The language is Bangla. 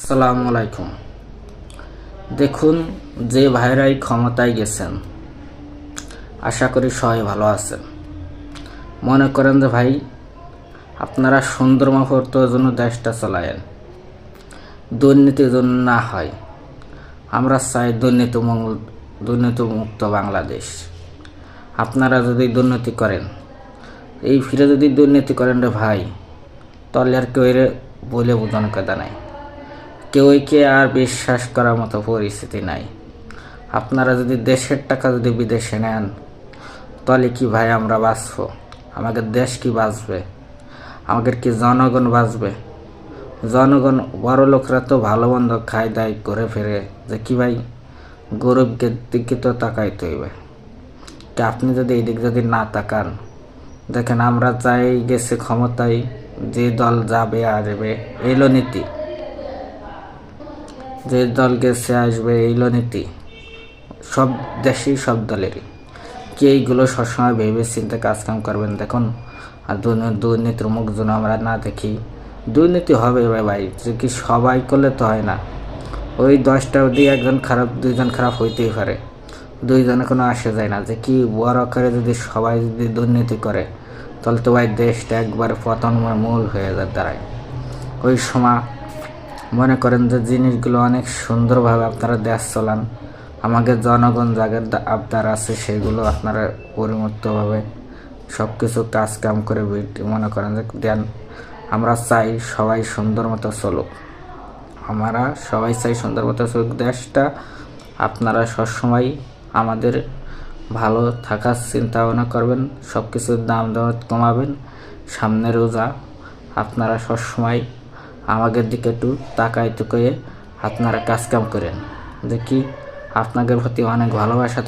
আসসালামু আলাইকুম। দেখুন, যে ভাইরাই ক্ষমতায় গেছেন, আশা করি সবাই ভালো আছেন। মনে করেন যে ভাই, আপনারা সুন্দর মতো জন্য দেশটা চালায়েন, দুর্নীতির জন্য না হয়। আমরা চাই দুর্নীতিমুক্ত বাংলাদেশ। আপনারা যদি দুর্নীতি করেন, এই ফিরে যদি দুর্নীতি করেন রে ভাই, তাহলে আর কেউ বলে বোঝানো কথা নাই, কেউকে আর বিশ্বাস করার মতো পরিস্থিতি নাই। আপনারা যদি দেশের টাকা যদি বিদেশে নেন, তাহলে কি ভাই আমরা বাঁচবো? আমাদের দেশ কি বাঁচবে? আমাদের কি জনগণ বাঁচবে? জনগণ বড় লোকরা তো ভালো মন্দ খায় দায় করে ফেরে, যে কি ভাই গরিবকে দিকে তো তাকাইতে হইবে। তা আপনি যদি এই দিক যদি না তাকান, দেখেন আমরা চাই গেছে ক্ষমতায়, যে দল যাবে আসবে এইলো নীতি, যে দল গেছে আসবে এইলো নীতি, সব দেশেই সব দলেরই। কি এইগুলো সবসময় ভেবে চিন্তে কাজকাম করবেন? দেখুন, আর দুর্নীতির মুখ যেন আমরা না দেখি। দুর্নীতি হবে ভাই, যে কি সবাই করলে তো হয় না। ওই 10টা দিয়ে একজন খারাপ, 2জন খারাপ হইতেই পারে, 2জনে কোনো আসে যায় না। যে কি বড় আকারে যদি সবাই যদি দুর্নীতি করে, তাহলে তো ভাই দেশটা একবার পতনমূল হয়ে দাঁড়ায়। ওই সময় মনে করেন যে জিনিসগুলো অনেক সুন্দরভাবে আপনারা দেশ চলান, আমাদের জনগণ যাদের আবদার আছে সেগুলো আপনারা পরিমতভাবে সব কিছু কাজকাম করে মনে করেন যে দেন। আমরা চাই সবাই সুন্দর মতো চলুক, আমরা সবাই চাই সুন্দর মতো চলুক দেশটা। আপনারা সবসময় আমাদের ভালো থাকার চিন্তা ভাবনা করবেন, সব কিছুর দাম কমাবেন। সামনে রোজা, আপনারা সবসময় আমাদের দিকে একটু তাকাইতে করে আপনারা কাজকাম করেন। দেখি আপনাদের প্রতি অনেক ভালোবাসা